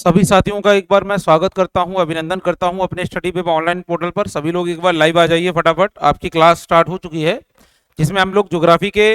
सभी साथियों का एक बार मैं स्वागत करता हूं, अभिनंदन करता हूं अपने स्टडी वेब ऑनलाइन पोर्टल पर। सभी लोग एक बार लाइव आ जाइए फटाफट। आपकी क्लास स्टार्ट हो चुकी है जिसमें हम लोग ज्योग्राफी के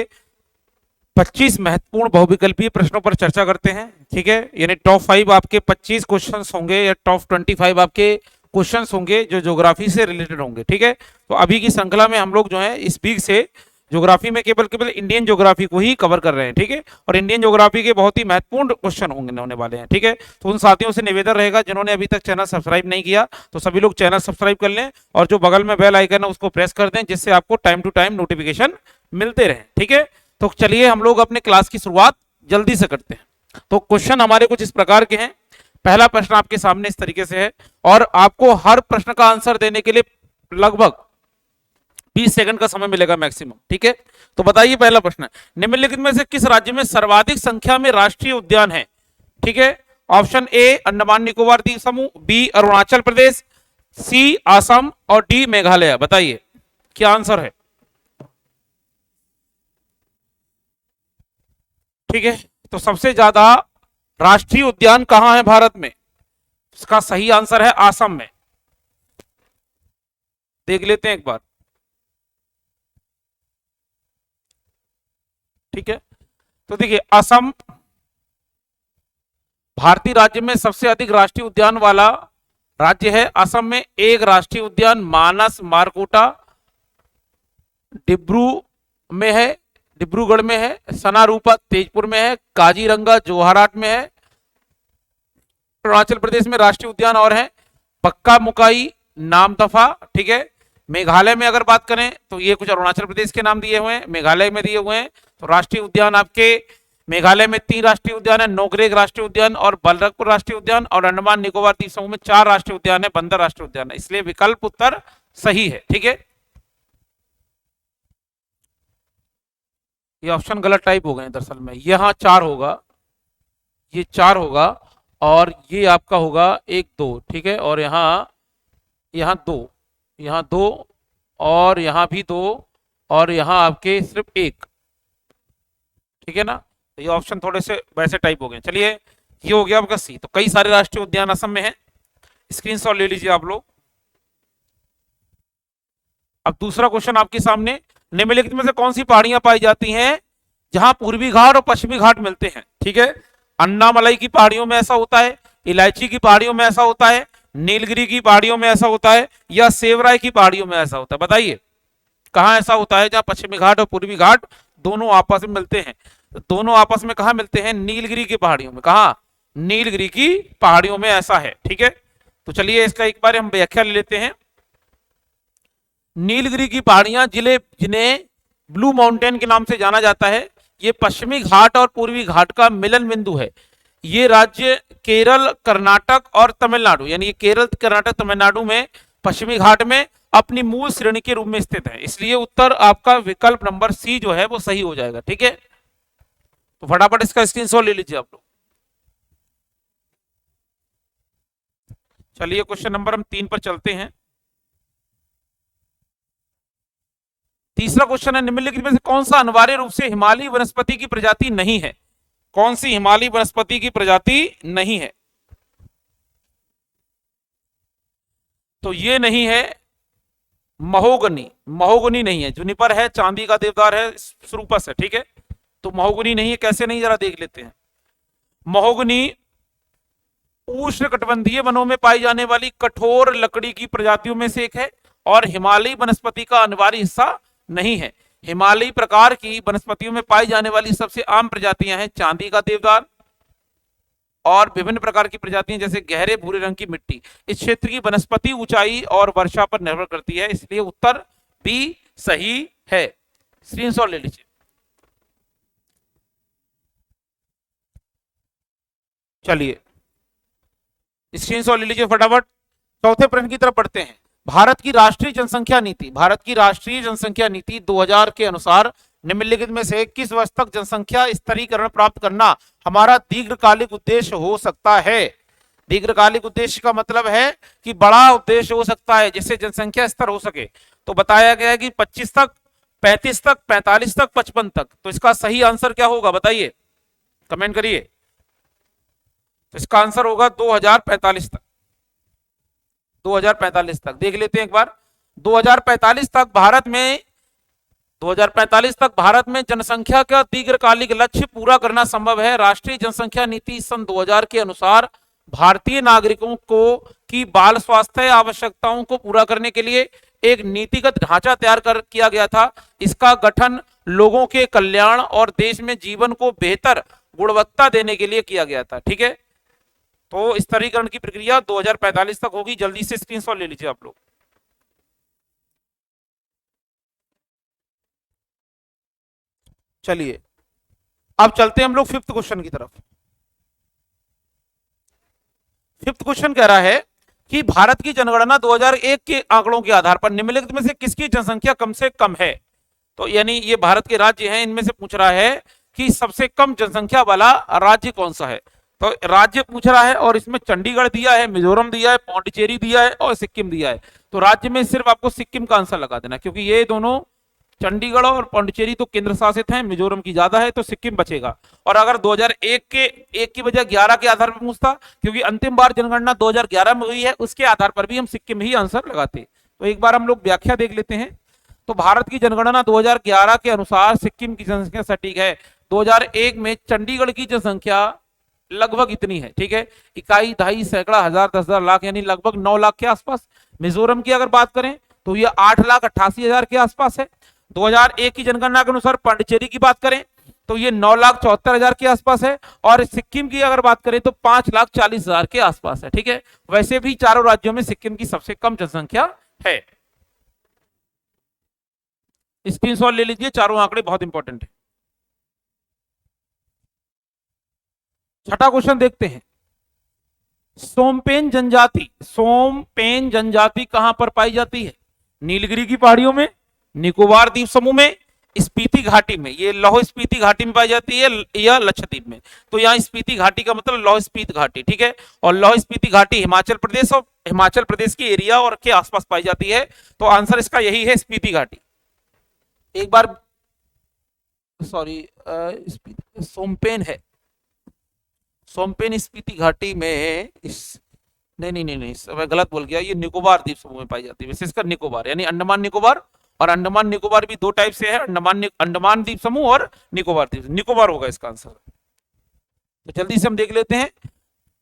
25 महत्वपूर्ण बहुविकल्पीय प्रश्नों पर चर्चा करते हैं। ठीक है, यानी टॉप 5 आपके 25 क्वेश्चंस होंगे या टॉप 25 आपके क्वेश्चंस होंगे जो ज्योग्राफी से रिलेटेड होंगे। ठीक है, तो अभी की श्रृंखला में हम लोग जो है इस वीक से ज्योग्राफी में केवल केवल इंडियन ज्योग्राफी को ही कवर कर रहे हैं। ठीक है, और इंडियन ज्योग्राफी के बहुत ही महत्वपूर्ण क्वेश्चन होने वाले हैं। ठीक है, तो उन साथियों से निवेदन रहेगा जिन्होंने अभी तक चैनल सब्सक्राइब नहीं किया तो सभी लोग चैनल सब्सक्राइब कर लें और जो बगल में बेल आइकन है उसको प्रेस कर दें जिससे आपको टाइम टू टाइम नोटिफिकेशन मिलते रहे। ठीक है, तो चलिए हम लोग अपने क्लास की शुरुआत जल्दी से करते हैं। तो क्वेश्चन हमारे कुछ इस प्रकार के हैं। पहला प्रश्न आपके सामने इस तरीके से है और आपको हर प्रश्न का आंसर देने के लिए लगभग 20 सेकंड का समय मिलेगा मैक्सिमम। ठीक है, तो बताइए पहला प्रश्न है, निम्नलिखित में से किस राज्य में सर्वाधिक संख्या में राष्ट्रीय उद्यान है? ठीक है, ऑप्शन ए अंडमान निकोबार द्वीप समूह, बी अरुणाचल प्रदेश, सी असम और डी मेघालय। बताइए क्या आंसर है। ठीक है, तो सबसे ज्यादा राष्ट्रीय उद्यान कहां है भारत में? इसका सही आंसर है असम में। देख लेते हैं एक बार। ठीक है, तो देखिए असम भारतीय राज्य में सबसे अधिक राष्ट्रीय उद्यान वाला राज्य है। असम में एक राष्ट्रीय उद्यान मानस मारकोटा डिब्रू में है, डिब्रूगढ़ में है, सनारूपा तेजपुर में है, काजीरंगा जोहाराट में है। अरुणाचल प्रदेश में राष्ट्रीय उद्यान और है पक्का मुकाई नामदफा। ठीक है, मेघालय में अगर बात करें तो ये कुछ अरुणाचल प्रदेश के नाम दिए हुए हैं, मेघालय में दिए हुए हैं। तो राष्ट्रीय उद्यान आपके मेघालय में 3 राष्ट्रीय उद्यान है, नोगरेक राष्ट्रीय उद्यान और बलरकपुर राष्ट्रीय उद्यान, और अंडमान निकोबार द्वीप समूह में 4 राष्ट्रीय उद्यान है, बंदर राष्ट्रीय उद्यान है। इसलिए विकल्प उत्तर सही है। ठीक है, ये ऑप्शन गलत टाइप हो गए दरअसल में, यहाँ 4 होगा, ये 4 होगा और ये आपका होगा 1 2। ठीक है, और यहाँ 2, यहाँ 2 और यहाँ भी 2 और यहाँ आपके सिर्फ 1। ठीक है ना, तो ये ऑप्शन थोड़े से वैसे टाइप हो गए। चलिए ये हो गया आपका सी। तो कई सारे राष्ट्रीय उद्यान असम में है, स्क्रीनशॉट ले लीजिए आप लोग। अब दूसरा क्वेश्चन आपके सामने, निम्नलिखित में से कौन सी पहाड़ियां पाई जाती हैं जहां पूर्वी घाट और पश्चिमी घाट मिलते हैं? ठीक है, अन्नामलाई की पहाड़ियों में ऐसा होता है, इलायची की पहाड़ियों में ऐसा होता है, नीलगिरी की पहाड़ियों में ऐसा होता है, या सेवराय की पहाड़ियों में ऐसा होता है? बताइए कहां ऐसा होता है जहां पश्चिमी घाट और पूर्वी घाट दोनों आपस में मिलते हैं? तो दोनों आपस में कहा मिलते हैं? नीलगिरी की पहाड़ियों में। कहा? नीलगिरी की पहाड़ियों में ऐसा है। ठीक है, तो चलिए इसका एक बार हम व्याख्या ले लेते हैं। नीलगिरी की पहाड़ियां जिन्हें ब्लू माउंटेन के नाम से जाना जाता है, ये पश्चिमी घाट और पूर्वी घाट का मिलन बिंदु है। ये राज्य केरल, कर्नाटक और तमिलनाडु, यानी केरल, कर्नाटक, तमिलनाडु में पश्चिमी घाट में अपनी मूल श्रेणी के रूप में स्थित है। इसलिए उत्तर आपका विकल्प नंबर सी जो है वो सही हो जाएगा। ठीक है, तो फटाफट इसका स्क्रीनशॉट ले लीजिए आप लोग। चलिए क्वेश्चन नंबर हम 3 पर चलते हैं। तीसरा क्वेश्चन है, निम्नलिखित में से कौन सा अनिवार्य रूप से हिमालयी वनस्पति की प्रजाति नहीं है? कौन सी हिमालयी वनस्पति की प्रजाति नहीं है? तो ये नहीं है महोगनी, महोगनी नहीं है। जुनिपर है, चांदी का देवदार है, सुरूपस है। ठीक है, तो महोगनी नहीं है। कैसे नहीं, जरा देख लेते हैं। महोगनी उष्णकटिबंधीय वनों में पाई जाने वाली कठोर लकड़ी की प्रजातियों में से एक है और हिमालयी वनस्पति का अनिवार्य हिस्सा नहीं है। हिमालयी प्रकार की वनस्पतियों में पाई जाने वाली सबसे आम प्रजातियां हैं चांदी का देवदार और विभिन्न प्रकार की प्रजातियां जैसे गहरे भूरे रंग की मिट्टी। इस क्षेत्र की वनस्पति ऊंचाई और वर्षा पर निर्भर करती है, इसलिए उत्तर बी सही है। स्क्रीनशॉट ले लीजिए। चलिए स्क्रीनशॉट ले लीजिए फटाफट। चौथे प्रश्न की तरफ बढ़ते हैं। भारत की राष्ट्रीय जनसंख्या नीति, भारत की राष्ट्रीय जनसंख्या नीति 2000 के अनुसार निम्नलिखित में से किस वर्ष तक जनसंख्या स्तरीकरण प्राप्त करना हमारा दीर्घकालिक उद्देश्य हो सकता है? दीर्घकालिक उद्देश्य का मतलब है कि बड़ा उद्देश्य हो सकता है जिससे जनसंख्या स्तर हो सके। तो बताया गया है कि 25 तक, 35 तक, 45 तक, 55 तक। तो इसका सही आंसर क्या होगा बताइए, कमेंट करिए। तो इसका आंसर होगा 2045 तक। 2045 तक देख लेते हैं एक बार। 2045 तक भारत में 2045 तक भारत में जनसंख्या का दीर्घकालिक लक्ष्य पूरा करना संभव है। राष्ट्रीय जनसंख्या नीति सन 2000 के अनुसार भारतीय नागरिकों को की बाल स्वास्थ्य आवश्यकताओं को पूरा करने के लिए एक नीतिगत ढांचा तैयार कर किया गया था। इसका गठन लोगों के कल्याण और देश में जीवन को बेहतर गुणवत्ता देने के लिए किया गया था। ठीक है, तो स्तरीकरण की प्रक्रिया 2045 तक होगी। जल्दी से स्क्रीनशॉट ले लीजिए आप लोग। चलिए अब चलते हैं हम लोग फिफ्थ क्वेश्चन की तरफ। फिफ्थ क्वेश्चन कह रहा है कि भारत की जनगणना 2001 के आंकड़ों के आधार पर निम्नलिखित में से किसकी जनसंख्या कम से कम है। तो यानी ये भारत के राज्य हैं, इनमें से पूछ रहा है कि सबसे कम जनसंख्या वाला राज्य कौन सा है। तो राज्य पूछ रहा है और इसमें चंडीगढ़ दिया है, मिजोरम दिया है, पौंडीचेरी दिया है और सिक्किम दिया है। तो राज्य में सिर्फ आपको सिक्किम का आंसर लगा देना, क्योंकि ये दोनों चंडीगढ़ और पौंडीचेरी तो केंद्र शासित हैं, मिजोरम की ज्यादा है, तो सिक्किम बचेगा। और अगर 2001 के 1 की बजाय 11 के आधार पर पूछता, क्योंकि अंतिम बार जनगणना 2011 में हुई है, उसके आधार पर भी हम सिक्किम ही आंसर लगाते। तो एक बार हम लोग व्याख्या देख लेते हैं। तो भारत की जनगणना 2011 के अनुसार सिक्किम की जनसंख्या सटीक है। 2001 में चंडीगढ़ की जनसंख्या लगभग इतनी है। ठीक है, इकाई, दहाई, सैकड़ा, हजार, 10,000, लाख, यानी लगभग 9 लाख के आसपास। मिजोरम की अगर बात करें तो ये 8,88,000 के आसपास है। 2001 की जनगणना के अनुसार पांडिचेरी की बात करें तो ये 9,74,000 के आसपास है। और सिक्किम की अगर बात करें तो 5,40,000 के आसपास है। ठीक है, वैसे भी चारों राज्यों में सिक्किम की सबसे कम जनसंख्या है। स्क्रीनशॉट ले लीजिए, चारों आंकड़े बहुत इंपॉर्टेंट है। छठा क्वेश्चन देखते हैं। सोमपेन जनजाति कहां पर पाई जाती है। नीलगिरी की पहाड़ियों में, निकोबार द्वीप समूह में, स्पीति घाटी में। ये लौह स्पीति घाटी में पाई जाती है या लक्षद्वीप में। तो यहाँ स्पीति घाटी का मतलब लौह स्पीति घाटी। ठीक है, और लौह स्पीति घाटी हिमाचल प्रदेश और हिमाचल प्रदेश की एरिया और के आसपास पाई जाती है। तो आंसर इसका यही है, स्पीति घाटी। एक बार सॉरी, सोमपेन है, सोमपेन स्पीति घाटी में नहीं, मैं गलत बोल गया। ये निकोबार द्वीप समूह में पाई जाती है, विशेषकर निकोबार, यानी अंडमान निकोबार। और अंडमान निकोबार भी दो टाइप से है, अंडमान द्वीप समूह और निकोबार द्वीप। निकोबार होगा इसका आंसर। तो जल्दी से हम देख लेते हैं।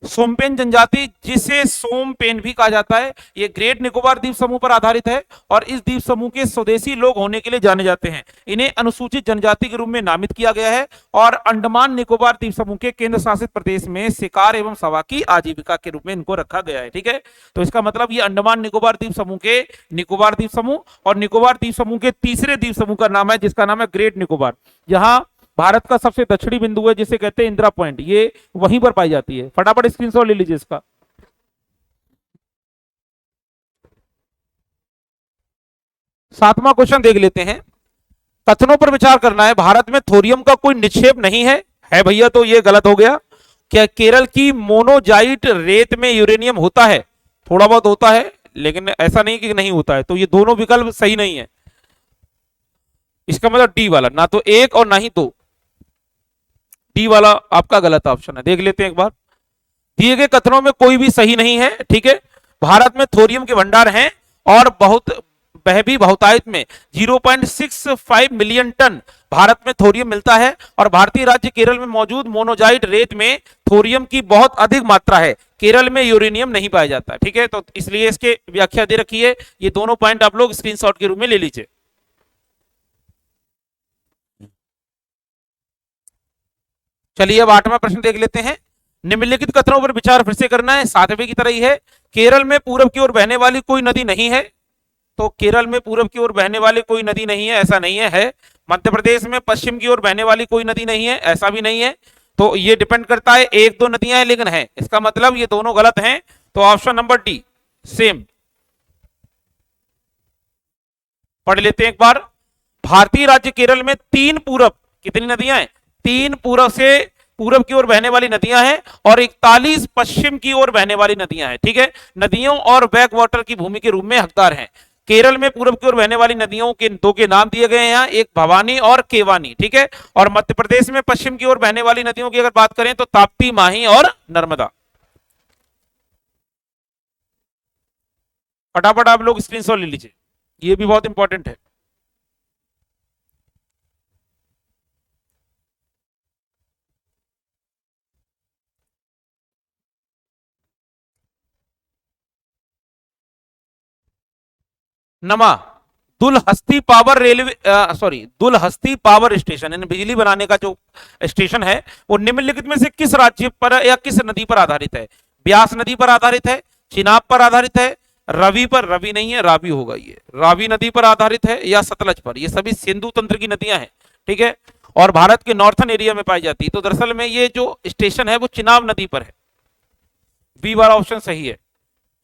सोमपेन जनजाति, जिसे सोमपेन भी कहा जाता है, ये ग्रेट निकोबार द्वीप समूह पर आधारित है और इस द्वीप समूह के स्वदेशी लोग होने के लिए जाने जाते हैं। इन्हें अनुसूचित जनजाति के रूप में नामित किया गया है और अंडमान निकोबार द्वीप समूह के केंद्र शासित प्रदेश में शिकार एवं सवा की आजीविका के रूप में इनको रखा गया है। ठीक है, तो इसका मतलब ये अंडमान निकोबार द्वीप समूह के निकोबार द्वीप समूह, और निकोबार द्वीप समूह के तीसरे द्वीप समूह का नाम है जिसका नाम है ग्रेट निकोबार। जहां भारत का सबसे दक्षिणी बिंदु है जिसे कहते हैं इंदिरा पॉइंट, ये वहीं पर पाई जाती है। फटाफट स्क्रीनशॉट ले लीजिए इसका। सातवां क्वेश्चन देख लेते हैं। कथनों पर विचार करना है। भारत में थोरियम का कोई निक्षेप नहीं है भैया, तो ये गलत हो गया। क्या केरल की मोनोजाइट रेत में यूरेनियम होता है? थोड़ा बहुत होता है, लेकिन ऐसा नहीं कि नहीं होता है। तो ये दोनों विकल्प सही नहीं है। इसका मतलब डी वाला, ना तो एक और ना ही दो, डी वाला आपका गलत ऑप्शन है। देख लेते हैं एक बार। दिए गए कथनों में कोई भी सही नहीं है। ठीक है, भारत में थोरियम के भंडार हैं और वह भी बहुतायत में 0.65 मिलियन टन भारत में थोरियम मिलता है। और भारतीय राज्य केरल में मौजूद मोनोजाइट रेत में थोरियम की बहुत अधिक मात्रा है। केरल में यूरेनियम नहीं पाया जाता। ठीक है, तो इसलिए इसके व्याख्या दे रखी है। ये दोनों पॉइंट आप लोग स्क्रीनशॉट के रूप में ले लीजिए। चलिए अब आठवां प्रश्न देख लेते हैं। निम्नलिखित कथनों पर विचार फिर से करना है, सातवें की तरह ही है। केरल में पूरब की ओर बहने वाली कोई नदी नहीं है। तो केरल में पूरब की ओर बहने वाली कोई नदी नहीं है, ऐसा नहीं है। मध्य प्रदेश में पश्चिम की ओर बहने वाली कोई नदी नहीं है, ऐसा भी नहीं है। तो ये डिपेंड करता है, एक दो नदियां हैं लेकिन है, इसका मतलब ये दोनों गलत हैं। तो ऑप्शन नंबर डी सेम। पढ़ लेते हैं एक बार। भारतीय राज्य केरल में तीन पूरब, कितनी नदियां हैं? तीन पूरब से पूरब की ओर बहने वाली नदियां हैं और 41 पश्चिम की ओर बहने वाली नदियां हैं। ठीक है, नदियों और बैक वाटर की भूमि के रूप में हकदार हैं। केरल में पूरब की ओर बहने वाली नदियों के दो के नाम दिए गए हैं यहाँ, एक भवानी और केवानी। ठीक है, और मध्य प्रदेश में पश्चिम की ओर बहने वाली नदियों की अगर बात करें तो ताप्ती, माही और नर्मदा। फटाफट आप लोग स्क्रीनशॉट ले लीजिए, ये भी बहुत इंपॉर्टेंट है। नमा, Dulhasti power railway, sorry, Dulhasti power station यानी बिजली बनाने का जो स्टेशन है वो निम्नलिखित में से किस राज्य पर या किस नदी पर आधारित है? ब्यास नदी पर आधारित है, चिनाब पर आधारित है, रवि पर, रवि नहीं है रावी होगा, ये रावी नदी पर आधारित है, या सतलज पर? ये सभी सिंधु तंत्र की नदियां हैं, ठीक है, और भारत के नॉर्थन एरिया में पाई जाती है। तो दरअसल में ये जो स्टेशन है वो चिनाब नदी पर है। बी वाला ऑप्शन सही है।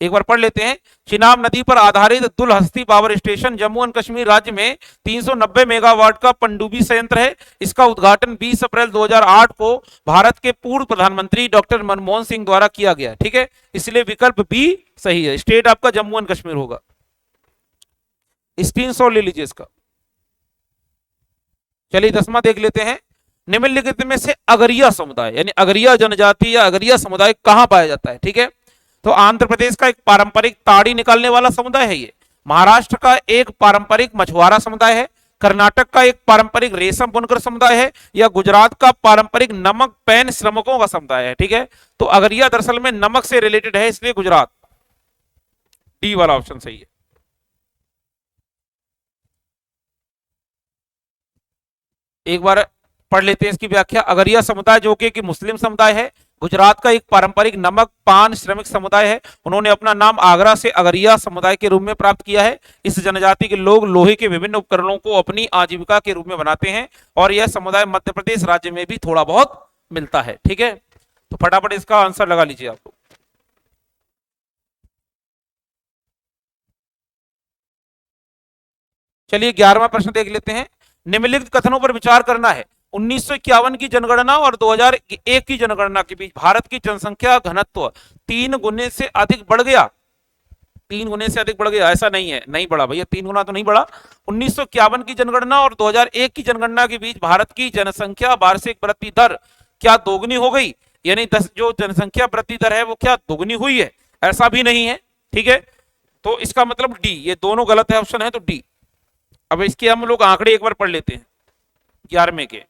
एक बार पढ़ लेते हैं। चिनाब नदी पर आधारित Dulhasti power station Jammu and Kashmir राज्य में 390 मेगावाट का पनडुब्बी संयंत्र है। इसका उद्घाटन 20 अप्रैल 2008 को भारत के पूर्व प्रधानमंत्री डॉक्टर मनमोहन सिंह द्वारा किया गया, ठीक है, इसलिए विकल्प बी सही है। स्टेट आपका जम्मू एंड कश्मीर होगा। स्क्रीनशॉट ले लीजिए इसका। चलिए 10वां देख लेते हैं। निम्नलिखित में से अगरिया समुदाय यानी अगरिया जनजाति या अगरिया समुदाय कहां पाया जाता है? ठीक है, तो आंध्र प्रदेश का एक पारंपरिक ताड़ी निकालने वाला समुदाय है ये, महाराष्ट्र का एक पारंपरिक मछुआरा समुदाय है, कर्नाटक का एक पारंपरिक रेशम बुनकर समुदाय है, या गुजरात का पारंपरिक नमक पैन श्रमिकों का समुदाय है। ठीक है, तो अगरिया दरअसल में नमक से रिलेटेड है, इसलिए गुजरात। डी वाला ऑप्शन सही है। एक बार पढ़ लेते हैं इसकी व्याख्या। अगरिया समुदाय जो कि मुस्लिम समुदाय है, गुजरात का एक पारंपरिक नमक पान श्रमिक समुदाय है। उन्होंने अपना नाम आगरा से अगरिया समुदाय के रूप में प्राप्त किया है। इस जनजाति के लोग लोहे के विभिन्न उपकरणों को अपनी आजीविका के रूप में बनाते हैं और यह समुदाय मध्य प्रदेश राज्य में भी थोड़ा बहुत मिलता है। ठीक है, तो फटाफट इसका आंसर लगा लीजिए आप लोग। चलिए 11वां प्रश्न देख लेते हैं। निम्नलिखित कथनों पर विचार करना है। 1951 की जनगणना और 2001 की जनगणना के बीच भारत की जनसंख्या घनत्व 3 गुने से अधिक बढ़ गया। 3 गुने से अधिक बढ़ गया, ऐसा नहीं है, नहीं बढ़ा भैया, 3 गुना तो नहीं बढ़ा। 1951 की जनगणना और 2001 की जनगणना के बीच भारत की जनसंख्या वार्षिक वृद्धि दर क्या दोगुनी हो गई? यानी जो जनसंख्या वृद्धि दर है वो क्या दोगुनी हुई है? ऐसा भी नहीं है। ठीक है, तो इसका मतलब डी, ये दोनों गलत है, ऑप्शन है तो डी। अब इसके हम लोग आंकड़े एक बार पढ़ लेते हैं 11वें के।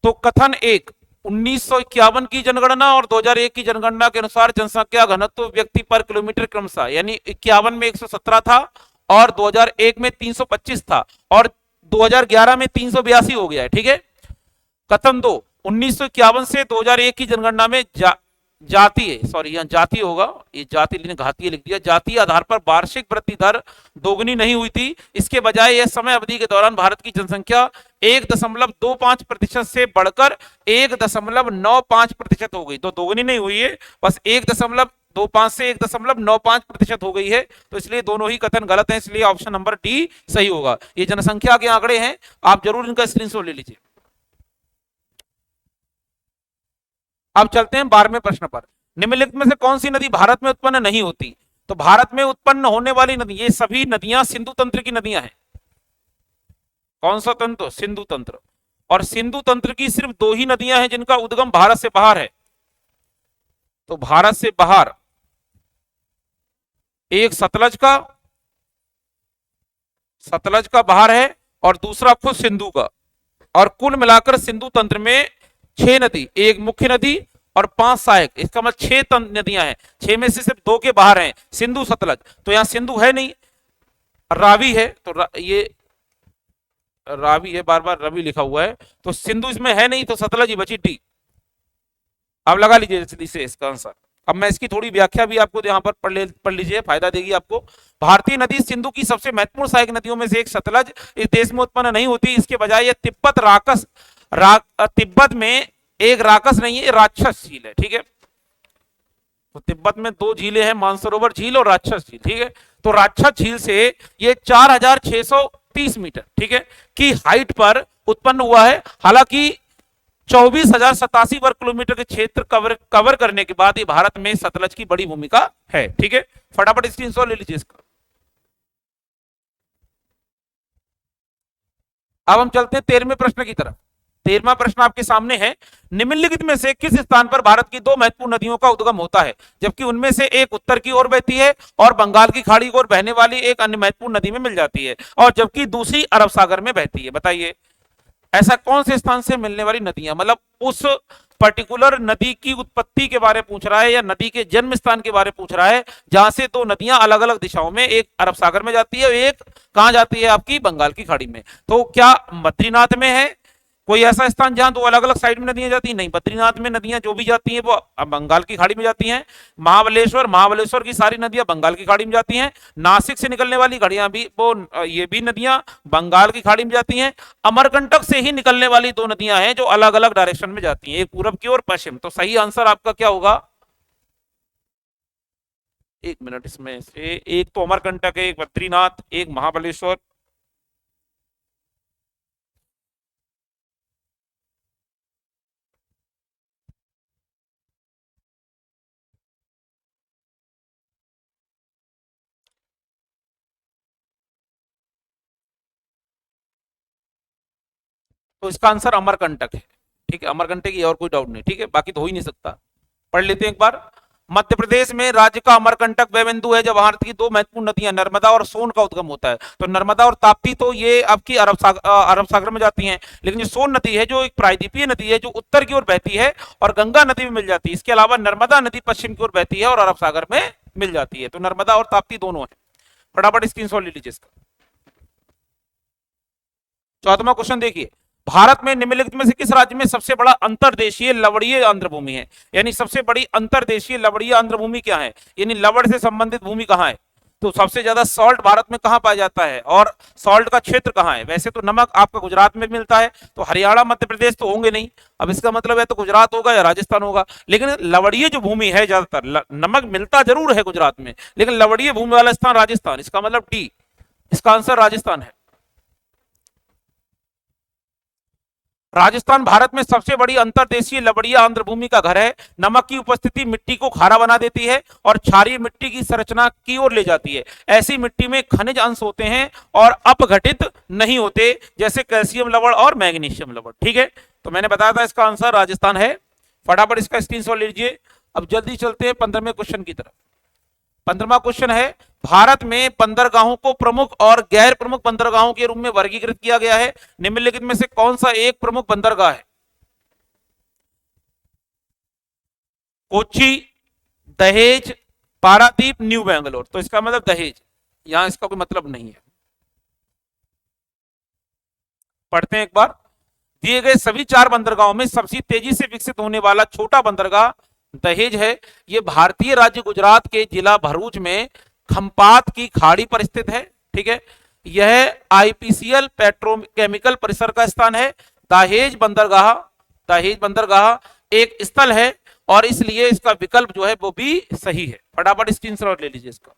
तो कथन 1, 1951 की जनगणना और 2001 की जनगणना के अनुसार जनसंख्या घनत्व व्यक्ति पर किलोमीटर क्रमशः, यानी 51 में 117 था और 2001 में 325 था और 2011 में 382 हो गया है। ठीक है, कथन 2, 1951 से 2001 की जनगणना में जाति है, सॉरी यहाँ जाति होगा, ये जाति लेने घातीय लिख दिया, जातीय आधार पर वार्षिक वृद्धि दर दोगुनी नहीं हुई थी। इसके बजाय यह समय अवधि के दौरान भारत की जनसंख्या 1.25% से बढ़कर 1.95% हो गई। तो दोगुनी नहीं हुई है, बस 1.25 से 1.95% हो गई है। तो इसलिए दोनों ही कथन गलत हैं, इसलिए ऑप्शन नंबर डी सही होगा। ये जनसंख्या के आंकड़े हैं, आप जरूर इनका स्क्रीनशॉट ले लीजिए। अब चलते हैं 12वें प्रश्न पर। निम्नलिखित में से कौन सी नदी भारत में उत्पन्न नहीं होती? तो भारत में उत्पन्न होने वाली नदी, ये सभी नदियां सिंधु तंत्र की नदियां हैं। कौन सा तंत्र? सिंधु तंत्र। और सिंधु तंत्र की सिर्फ 2 ही नदियां हैं जिनका उद्गम भारत से बाहर है। तो भारत से बाहर एक सतलज का बाहर है और दूसरा खुद सिंधु का। और कुल मिलाकर सिंधु तंत्र में 6 नदी, एक मुख्य नदी और 5 सहायक, इसका मतलब 6 नदियां हैं। 6 में से सिर्फ 2 के बाहर हैं, सिंधु सतलज। तो यहां सिंधु है नहीं, रावी है, तो ये रावी है, बार बार रवि लिखा हुआ है, तो सिंधु इसमें है नहीं, तो सतलज ही बची, डी। अब लगा लीजिए जल्दी से इसका आंसर। अब मैं इसकी थोड़ी व्याख्या भी आपको यहाँ पर पढ़ लीजिए, फायदा देगी आपको। भारतीय नदी सिंधु की सबसे महत्वपूर्ण सहायक नदियों में से एक सतलज इस देश में उत्पन्न नहीं होती। इसके बजाय यह तिब्बत में एक राकस नहीं है, राक्षस झील है। ठीक है, तो तिब्बत में 2 झीलें हैं, मानसरोवर झील और राक्षस झील। ठीक है, तो राक्षस झील से ये 4630 मीटर, ठीक है, की हाइट पर उत्पन्न हुआ है। हालांकि 24,087 वर्ग किलोमीटर के क्षेत्र कवर करने के बाद ये भारत में सतलज की बड़ी भूमिका है। ठीक है, फटाफट स्क्रीनशॉट ले लीजिए इसका। अब हम चलते हैं 13वें प्रश्न की तरफ। 13वां प्रश्न आपके सामने है, निम्नलिखित में से किस स्थान पर भारत की दो महत्वपूर्ण नदियों का उद्गम होता है, जबकि उनमें से एक उत्तर की ओर बहती है और बंगाल की खाड़ी की ओर बहने वाली एक अन्य महत्वपूर्ण नदी में मिल जाती है, और जबकि दूसरी अरब सागर में बहती है। बताइए ऐसा कौन से स्थान से मिलने वाली नदियां, मतलब उस पर्टिकुलर नदी की उत्पत्ति के बारे में पूछ रहा है या नदी के जन्म स्थान के बारे में पूछ रहा है, जहां से दो नदियां अलग अलग दिशाओं में, एक अरब सागर में जाती है, एक कहां जाती है, आपकी बंगाल की खाड़ी में। तो क्या बद्रीनाथ में है कोई ऐसा स्थान जहां दो अलग अलग साइड में नदियां जाती हैं? नहीं, बद्रीनाथ में नदियां जो भी जाती हैं वो बंगाल की खाड़ी में जाती हैं। महाबलेश्वर की सारी नदियां बंगाल की खाड़ी में जाती हैं। नासिक से निकलने वाली घड़ियां भी वो ये भी नदियां बंगाल की खाड़ी में जाती हैं। अमरकंटक से ही निकलने वाली दो नदियां हैं जो अलग अलग डायरेक्शन में जाती हैं, एक पूरब की और पश्चिम। तो सही आंसर आपका क्या होगा? एक मिनट, इसमें से एक तो अमरकंटक है, एक बद्रीनाथ, एक महाबलेश्वर। तो इसका आंसर अमरकंटक है। ठीक है, अमरकंटक की और कोई डाउट नहीं। ठीक है, बाकी तो हो ही नहीं सकता। पढ़ लेते हैं एक बार। मध्य प्रदेश में राज्य का अमरकंटक वह बिंदु है जब भारत की दो महत्वपूर्ण नदियां नर्मदा और सोन का उद्गम होता है। तो नर्मदा और ताप्ती तो ये आपकी अरब सागर में जाती हैं, लेकिन जो सोन नदी है जो एक प्रायद्वीपीय नदी है जो उत्तर की ओर बहती है और गंगा नदी में मिल जाती है। इसके अलावा नर्मदा नदी पश्चिम की ओर बहती है और अरब सागर में मिल जाती है। तो नर्मदा और ताप्ती दोनों है। फटाफट स्क्रीनशॉट ले लीजिए इसका। 14वां क्वेश्चन देखिए, भारत में निम्नलिखित में से किस राज्य में सबसे बड़ा अंतर्देशीय लवणीय आंध्र भूमि है? यानी सबसे बड़ी अंतर्देशीय लवणीय आंध्र भूमि क्या है, यानी लवण से संबंधित भूमि कहां है? तो सबसे ज्यादा सॉल्ट भारत में कहां पाया जाता है और सॉल्ट का क्षेत्र कहां है? वैसे तो नमक आपका गुजरात में मिलता है, तो हरियाणा मध्य प्रदेश तो होंगे नहीं। अब इसका मतलब है तो गुजरात होगा या राजस्थान होगा। लेकिन लवणीय जो भूमि है, ज्यादातर नमक मिलता जरूर है गुजरात में, लेकिन लवणीय भूमि वाला स्थान राजस्थान। इसका मतलब डी, इसका आंसर राजस्थान है। राजस्थान भारत में सबसे बड़ी अंतर्देशीय लवणीय आंध्र भूमि का घर है। नमक की उपस्थिति मिट्टी को खारा बना देती है और क्षारीय मिट्टी की संरचना की ओर ले जाती है। ऐसी मिट्टी में खनिज अंश होते हैं और अपघटित नहीं होते, जैसे कैल्शियम लवण और मैग्नीशियम लवण। ठीक है, तो मैंने बताया था इसका आंसर राजस्थान है। फटाफट इसका स्क्रीनशॉट लीजिए। अब जल्दी चलते हैं 15वें क्वेश्चन की तरफ। 15वां क्वेश्चन है, भारत में बंदरगाहों को प्रमुख और गैर प्रमुख बंदरगाहों के रूप में वर्गीकृत किया गया है। निम्नलिखित में से कौन सा एक प्रमुख बंदरगाह है? कोच्चि, दहेज, पारादीप, न्यू बेंगलोर। तो इसका मतलब दहेज, यहां इसका कोई मतलब नहीं है। पढ़ते हैं एक बार। दिए गए सभी चार बंदरगाहों में सबसे तेजी से विकसित होने वाला छोटा बंदरगाह दहेज है। यह भारतीय राज्य गुजरात के जिला भरूच में खंपात की खाड़ी पर स्थित है। ठीक है, यह आईपीसीएल पेट्रोकेमिकल परिसर का स्थान है। दहेज बंदरगाह एक स्थल है और इसलिए इसका विकल्प जो है वो भी सही है। फटाफट स्क्रीनशॉट ले लीजिए इसका।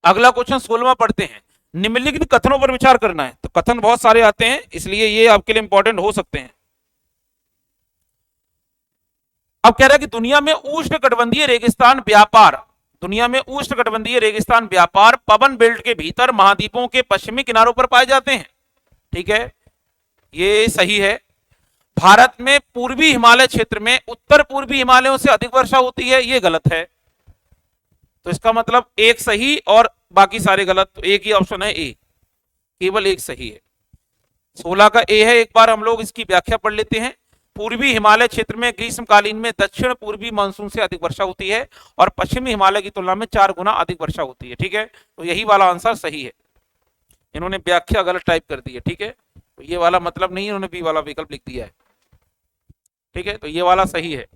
अगला क्वेश्चन 16वां पढ़ते हैं। निम्नलिखित कथनों पर विचार करना है। तो कथन बहुत सारे आते हैं, इसलिए ये आपके लिए इंपॉर्टेंट हो सकते हैं। अब कह रहा है कि दुनिया में उष्णकटिबंधीय रेगिस्तान व्यापार पवन बेल्ट के भीतर महाद्वीपों के पश्चिमी किनारों पर पाए जाते हैं। ठीक है, ये सही है। भारत में पूर्वी हिमालय क्षेत्र में उत्तर पूर्वी हिमालयों से अधिक वर्षा होती है, ये गलत है। तो इसका मतलब एक सही और बाकी सारे गलत। तो एक ही ऑप्शन है ए, केवल एक सही है। 16 का ए है। एक बार हम लोग इसकी व्याख्या पढ़ लेते हैं। पूर्वी हिमालय क्षेत्र में ग्रीष्मकालीन में दक्षिण पूर्वी मानसून से अधिक वर्षा होती है और पश्चिमी हिमालय की तुलना में 4 गुना अधिक वर्षा होती है। ठीक है, तो यही वाला आंसर सही है। इन्होंने व्याख्या गलत टाइप कर दी है। ठीक है, तो ये वाला मतलब नहीं, इन्होंने बी वाला विकल्प लिख दिया है। ठीक है, तो ये वाला सही है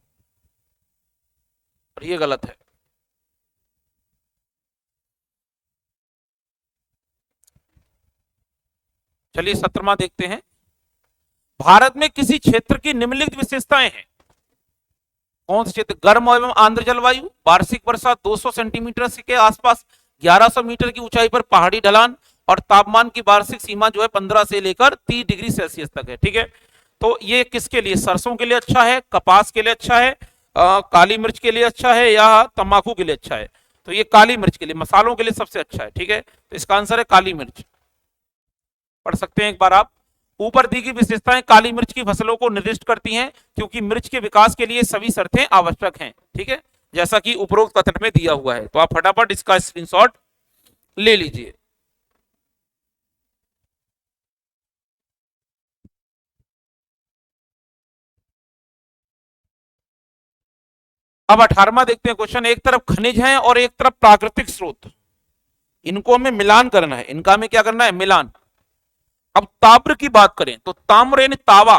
और ये गलत है। चलिए 17वां देखते हैं। भारत में किसी क्षेत्र की निम्नलिखित विशेषताएं हैं। कौन से क्षेत्र? गर्म एवं आर्द्र जलवायु, वार्षिक वर्षा 200 सेंटीमीटर के आसपास, 1100 मीटर की ऊंचाई पर पहाड़ी ढलान और तापमान की वार्षिक सीमा जो है 15 से लेकर 30 डिग्री सेल्सियस तक है। ठीक है, तो ये किसके लिए? सरसों के लिए अच्छा है, कपास के लिए अच्छा है, काली मिर्च के लिए अच्छा है या तंबाकू के लिए अच्छा है? तो ये काली मिर्च के लिए, मसालों के लिए सबसे अच्छा है, ठीक है। तो इसका आंसर है काली मिर्च। पढ़ सकते हैं एक बार आप। ऊपर दी गई विशेषताएं काली मिर्च की फसलों को निर्दिष्ट करती हैं, क्योंकि मिर्च के विकास के लिए सभी शर्तें आवश्यक हैं, ठीक है, जैसा कि उपरोक्त कथन में दिया हुआ है। तो आप फटाफट इसका स्क्रीनशॉट ले लीजिए। अब 18वां देखते हैं क्वेश्चन। एक तरफ खनिज है और एक तरफ प्राकृतिक स्रोत, इनको हमें मिलान करना है, इनका हमें क्या करना है, मिलान। अब ताम्र की बात करें तो ताम्र यानी तावा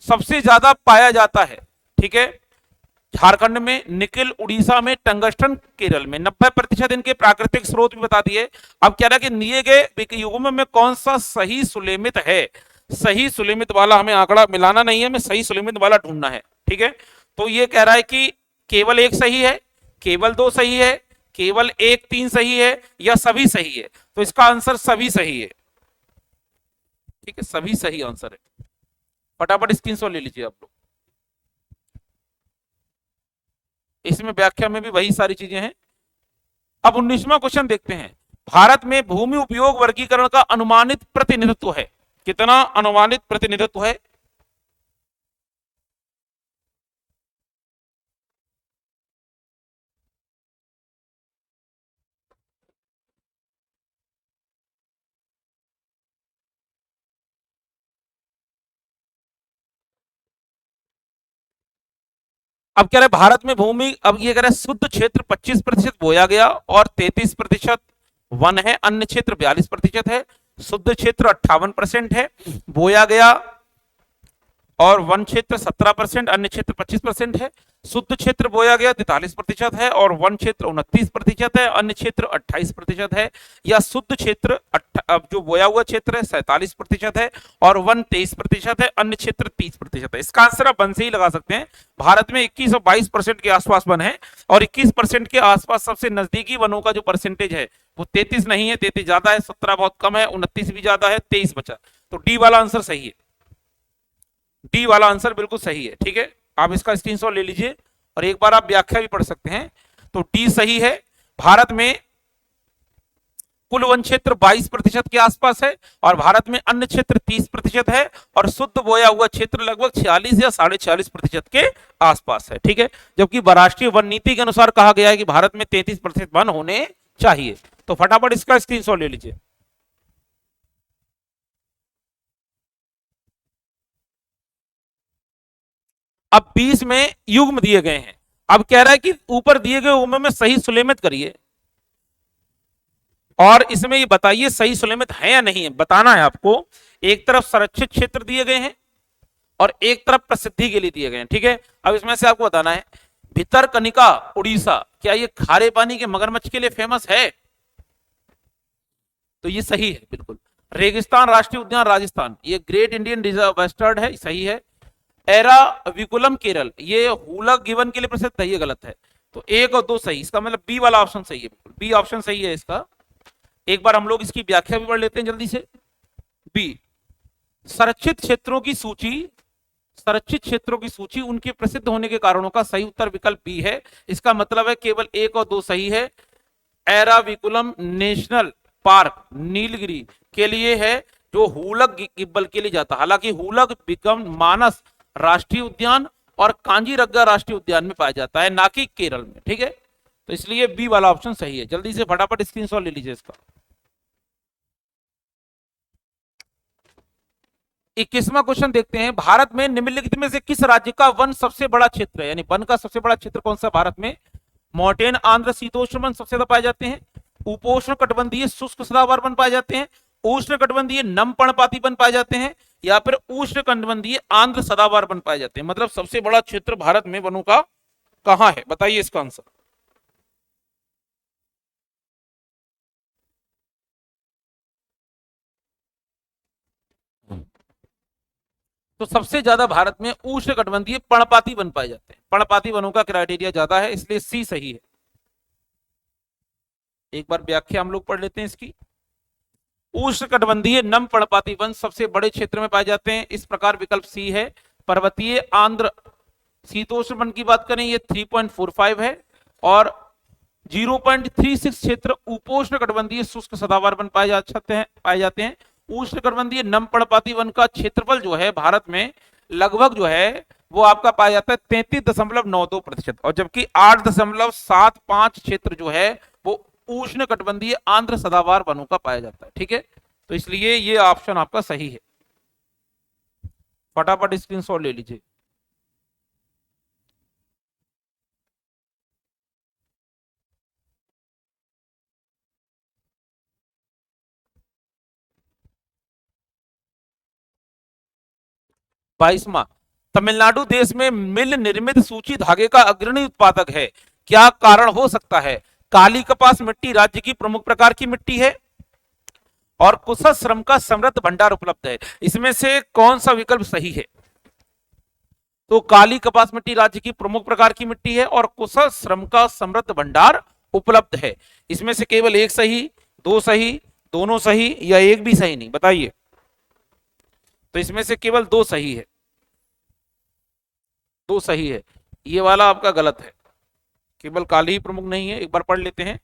सबसे ज्यादा पाया जाता है, ठीक है, झारखंड में, निकिल उड़ीसा में, टंगस्टन केरल में। 90% इनके प्राकृतिक स्रोत भी बता दिए। अब कह रहा है कि दिए गए युग्म में कौन सा सही सुलेमित है। सही सुलेमित वाला हमें आंकड़ा मिलाना नहीं है, हमें सही सुलेमित वाला ढूंढना है, ठीक है। तो ये कह रहा है कि केवल एक सही है, केवल दो सही है, केवल एक तीन सही है, या सभी सही है। तो इसका आंसर सभी सही है, ठीक है, सभी सही आंसर है। फटाफट स्क्रीनशॉट ले लीजिए आप लोग। इसमें व्याख्या में भी वही सारी चीजें हैं। अब 19वां क्वेश्चन देखते हैं। भारत में भूमि उपयोग वर्गीकरण का अनुमानित प्रतिनिधित्व है, कितना अनुमानित प्रतिनिधित्व है। अब कह रहे भारत में भूमि, अब ये कह रहे शुद्ध क्षेत्र 25% बोया गया और 33% वन है, अन्य क्षेत्र 42% है। शुद्ध क्षेत्र 58% है, बोया गया और वन क्षेत्र 17%, अन्य क्षेत्र 25% है। शुद्ध क्षेत्र बोया गया 43% है और वन क्षेत्र 29% है, अन्य क्षेत्र 28% है। या शुद्ध क्षेत्र जो बोया हुआ क्षेत्र है 47% है और वन 23% है, अन्य क्षेत्र 30% है। इसका आंसर आप वन से ही लगा सकते हैं। भारत में 21 और 22% के आसपास वन है और 21% के आसपास सबसे नजदीकी वनों का जो परसेंटेज है वो 33 नहीं है, 33 ज्यादा है, 17 बहुत कम है, 29 भी ज्यादा है, 23 बचा। तो डी वाला आंसर सही है, डी वाला आंसर बिल्कुल सही है, ठीक है। आप इसका स्क्रीनशॉट ले लीजिए और एक बार आप व्याख्या भी पढ़ सकते हैं। तो डी सही है। भारत में कुल वन क्षेत्र 22% के आसपास है और भारत में अन्य क्षेत्र 30% है और शुद्ध बोया हुआ क्षेत्र लगभग 46 या 46.5% के आसपास है, ठीक है। जबकि राष्ट्रीय वन नीति के अनुसार कहा गया है कि भारत में 33% वन होने चाहिए। तो फटाफट इसका स्क्रीनशॉट ले लीजिए। अब 20 में युग्म दिए गए हैं। अब कह रहा है कि ऊपर दिए गए युग्म में सही सुलेमित करिए और इसमें ये बताइए सही सुलेमित है या नहीं है, बताना है आपको। एक तरफ संरक्षित क्षेत्र दिए गए हैं और एक तरफ प्रसिद्धि के लिए दिए गए हैं, ठीक है। अब इसमें से आपको बताना है भितरकनिका उड़ीसा, क्या ये खारे पानी के मगरमच्छ के लिए फेमस है। तो ये सही है बिल्कुल। रेगिस्तान राष्ट्रीय उद्यान राजस्थान, ये ग्रेट इंडियन रिजर्व वेस्टर्न है, सही है। एराविकुलम केरल, ये हुलक गिवन के लिए प्रसिद्ध है, ये गलत है। तो एक और दो सही, इसका मतलब बी वाला ऑप्शन सही है, बिल्कुल बी ऑप्शन सही है इसका। एक बार हम लोग इसकी व्याख्या भी पढ़ लेते हैं जल्दी से। बी, संरक्षित क्षेत्रों की सूची, संरक्षित क्षेत्रों की सूची उनके प्रसिद्ध होने के कारणों का सही उत्तर विकल्प बी है। इसका मतलब है केवल एक और दो सही है। एराविकुलम नेशनल पार्क नीलगिरी के लिए है, जो हुलक गिब्बल के लिए जाता। हालांकि हुलक बिकम मानस राष्ट्रीय उद्यान और कांजीरंगा राष्ट्रीय उद्यान में पाया जाता है, ना कि केरल में, ठीक है। तो इसलिए बी वाला ऑप्शन सही है। जल्दी से फटाफट स्क्रीनशॉट ले लीजिए इसका। 21वां क्वेश्चन देखते हैं। भारत में निम्नलिखित में से किस राज्य का वन सबसे बड़ा क्षेत्र है, यानी वन का सबसे बड़ा क्षेत्र कौन सा भारत में। माउंटेन आंध्र शीतोष्ण वन सबसे ज्यादा पाए जाते हैं, उपोष्ण कटिबंधीय शुष्क सदाबहार वन पाए जाते हैं, उष्ण कटिबंधीय नम पर्णपाती वन पाए जाते हैं, या फिर उष्ण कटिबंधीय आंध्र सदाबहार वन पाए जाते हैं। मतलब सबसे बड़ा क्षेत्र भारत में वनों का कहां है, बताइए इसका आंसर। तो सबसे ज्यादा भारत में उष्ण कटिबंधीय पर्णपाती वन पाए जाते हैं। पर्णपाती वनों का क्राइटेरिया ज्यादा है, इसलिए सी सही है। एक बार व्याख्या हम लोग पढ़ लेते हैं इसकी। उष्ण कटिबंधीय नम पर्णपाती वन सबसे बड़े क्षेत्र में पाए जाते हैं, इस प्रकार विकल्प सी है। पर्वतीय आंध्र शीतोष्ण वन की बात करें ये 3.45 है और 0.36 क्षेत्र उपोष्ण कटिबंधीय शुष्क सदाबहार वन पाए जाते हैं। उष्ण कटिबंधीय नम पर्णपाती वन का क्षेत्रफल जो है भारत में लगभग जो है वो आपका पाया जाता है 33.92%, और जबकि 8.75 क्षेत्र जो है वो उष्ण कटिबंधीय आंध्र सदाबहार वनों का पाया जाता है। ठीक है, तो इसलिए ये ऑप्शन आपका सही है। फटाफट स्क्रीनशॉट ले लीजिए। बाईसवा, तमिलनाडु देश में मिल निर्मित सूची धागे का अग्रणी उत्पादक है, क्या कारण हो सकता है? काली कपास मिट्टी राज्य की प्रमुख प्रकार की मिट्टी है, और कुशल श्रम का समृद्ध भंडार उपलब्ध है। इसमें से कौन सा विकल्प सही है? तो काली कपास मिट्टी राज्य की प्रमुख प्रकार की मिट्टी है और कुशल श्रम का समृद्ध भंडार उपलब्ध है। इसमें से केवल एक सही, दो सही, दोनों सही, या एक भी सही नहीं, बताइए। तो इसमें से केवल दो सही है, दो सही है। ये वाला आपका गलत है, केवल काली ही प्रमुख नहीं है। एक बार पढ़ लेते हैं।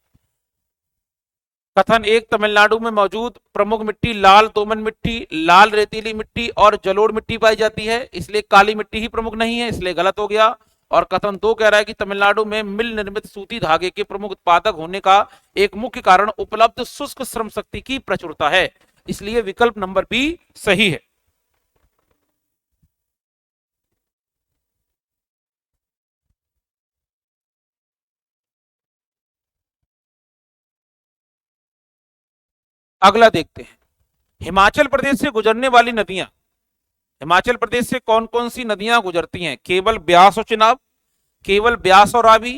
कथन एक, तमिलनाडु में मौजूद प्रमुख मिट्टी लाल दोमन मिट्टी, लाल रेतीली मिट्टी और जलोढ़ मिट्टी पाई जाती है, इसलिए काली मिट्टी ही प्रमुख नहीं है, इसलिए गलत हो गया। और कथन दो कह रहा है कि तमिलनाडु में मिल निर्मित सूती धागे के प्रमुख उत्पादक होने का एक मुख्य कारण उपलब्ध शुष्क श्रम शक्ति की प्रचुरता है, इसलिए विकल्प नंबर बी सही है। अगला देखते हैं। हिमाचल प्रदेश से गुजरने वाली नदियां, हिमाचल प्रदेश से कौन कौन सी नदियां गुजरती हैं? केवल ब्यास और चिनाब, केवल ब्यास और रावी,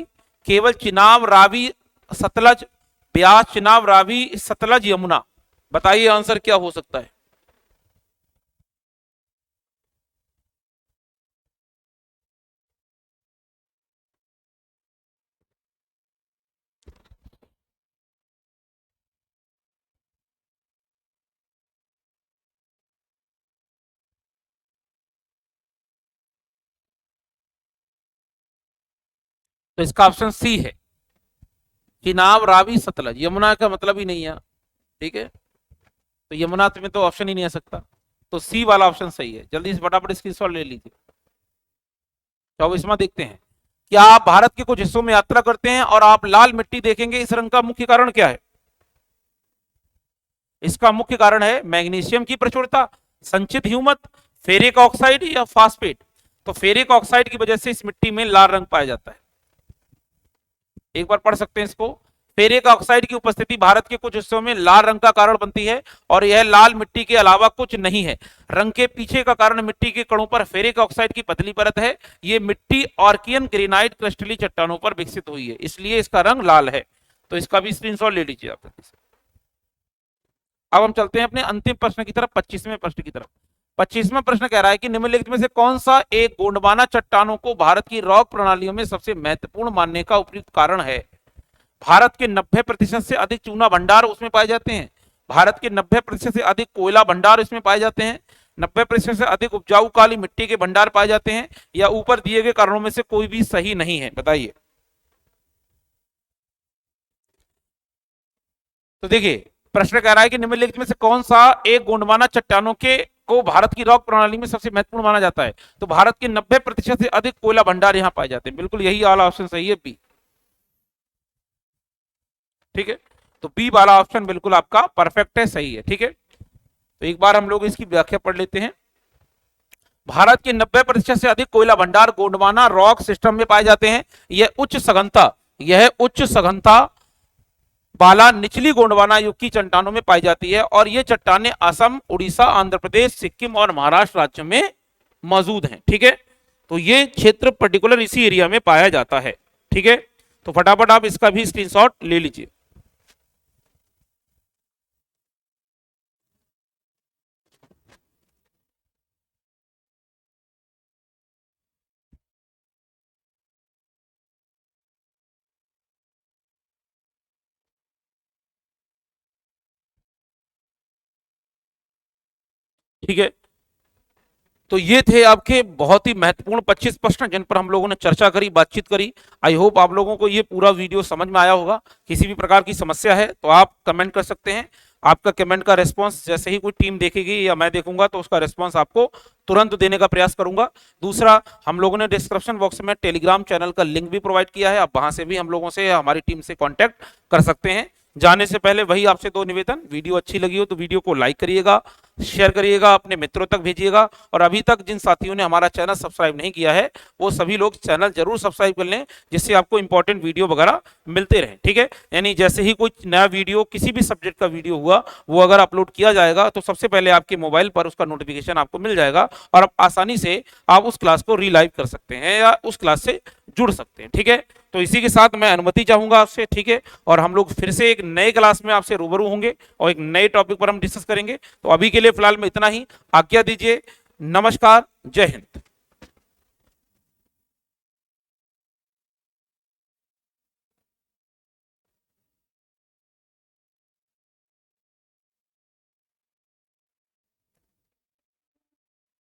केवल चिनाब रावी सतलज, ब्यास चिनाब रावी सतलज यमुना। बताइए आंसर क्या हो सकता है? तो इसका ऑप्शन सी है, चिनाब रावी सतलज। यमुना का मतलब ही नहीं है, ठीक है, तो यमुना में तो ऑप्शन ही नहीं आ सकता, तो सी वाला ऑप्शन सही है। जल्दी से फटाफट स्क्रीनशॉट ले लीजिए। 24वां देखते हैं। क्या आप भारत के कुछ हिस्सों में यात्रा करते हैं और आप लाल मिट्टी देखेंगे, इस रंग का मुख्य कारण क्या है? इसका मुख्य कारण है मैग्नीशियम की प्रचुरता, संचित ह्यूमस, फेरिक ऑक्साइड या फास्फेट। तो फेरिक ऑक्साइड की वजह से इस मिट्टी में लाल रंग पाया जाता है। एक बार पढ़ सकते हैं इसको। फेरिक ऑक्साइड की उपस्थिति भारत के कुछ हिस्सों में लाल रंग का कारण बनती है, और यह लाल मिट्टी के अलावा कुछ नहीं है। रंग के पीछे का कारण मिट्टी के कणों पर फेरिक ऑक्साइड की पतली परत है। ये मिट्टी ऑर्कियन ग्रेनाइट क्रिस्टलीय चट्टानों पर विकसित हुई है, इसलिए इसका रंग लाल है। तो इसका भी स्क्रीनशॉट ले लीजिए आप। अब हम चलते हैं अपने अंतिम प्रश्न की तरफ, 25वें प्रश्न की तरफ। 25वां प्रश्न कह रहा है कि निम्नलिखित में से कौन सा एक गोंडवाना चट्टानों को भारत की रॉक प्रणालियों में सबसे महत्वपूर्ण मानने का उपयुक्त कारण है? भारत के 90% से अधिक चूना भंडार उसमें पाए जाते हैं, भारत के 90% से अधिक कोयला भंडार इसमें पाए जाते हैं, 90% से अधिक उपजाऊ काली मिट्टी के भंडार पाए जाते हैं, या ऊपर दिए गए कारणों में से कोई भी सही नहीं है, बताइए। तो देखिए, प्रश्न कह रहा है कि निम्नलिखित में से कौन सा एक गोंडवाना चट्टानों के को भारत की रॉक प्रणाली में सबसे महत्वपूर्ण माना जाता है? तो भारत के 90% से अधिक कोयला भंडार यहां पाए जाते हैं, बिल्कुल यही वाला ऑप्शन सही है, बी। ठीक है, तो बी वाला ऑप्शन बिल्कुल आपका परफेक्ट है, सही है। ठीक है, तो एक बार हम लोग इसकी व्याख्या पढ़ लेते हैं। भारत के 90% से अधिक कोयला भंडार गोंडवाना रॉक सिस्टम में पाए जाते हैं। यह उच्च सघनता बाला निचली गोंडवाना युग की चट्टानों में पाई जाती है, और ये चट्टानें असम, उड़ीसा, आंध्र प्रदेश, सिक्किम और महाराष्ट्र राज्य में मौजूद हैं। ठीक है, तो ये क्षेत्र पर्टिकुलर इसी एरिया में पाया जाता है। ठीक है, तो फटाफट आप इसका भी स्क्रीनशॉट ले लीजिए। ठीक है, तो ये थे आपके बहुत ही महत्वपूर्ण 25 प्रश्न जिन पर हम लोगों ने चर्चा करी, बातचीत करी। आई होप आप लोगों को ये पूरा वीडियो समझ में आया होगा। किसी भी प्रकार की समस्या है तो आप कमेंट कर सकते हैं। आपका कमेंट का रिस्पांस जैसे ही कोई टीम देखेगी या मैं देखूंगा तो उसका रिस्पांस आपको तुरंत देने का प्रयास करूंगा। दूसरा, हम लोगों ने डिस्क्रिप्शन बॉक्स में टेलीग्राम चैनल का लिंक भी प्रोवाइड किया है, आप वहां से भी हम लोगों से, हमारी टीम से कांटेक्ट कर सकते हैं। जाने से पहले वही आपसे दो निवेदन, वीडियो अच्छी लगी हो तो वीडियो को लाइक करिएगा, शेयर करिएगा, अपने मित्रों तक भेजिएगा। और अभी तक जिन साथियों ने हमारा चैनल सब्सक्राइब नहीं किया है वो सभी लोग चैनल जरूर सब्सक्राइब कर लें, जिससे आपको इंपॉर्टेंट वीडियो वगैरह मिलते रहे। ठीक है, यानी जैसे ही कोई नया वीडियो, किसी भी सब्जेक्ट का वीडियो हुआ, वो अगर अपलोड किया जाएगा तो सबसे पहले आपके मोबाइल पर उसका नोटिफिकेशन आपको मिल जाएगा और आप आसानी से आप उस क्लास को रीलाइव कर सकते हैं या उस क्लास से जुड़ सकते हैं। ठीक है, तो इसी के साथ मैं अनुमति चाहूंगा आपसे। ठीक है, और हम लोग फिर से एक नए क्लास में आपसे रूबरू होंगे और एक नए टॉपिक पर हम डिस्कस करेंगे। तो अभी के लिए फिलहाल में इतना ही, आज्ञा दीजिए। नमस्कार, जय हिंद।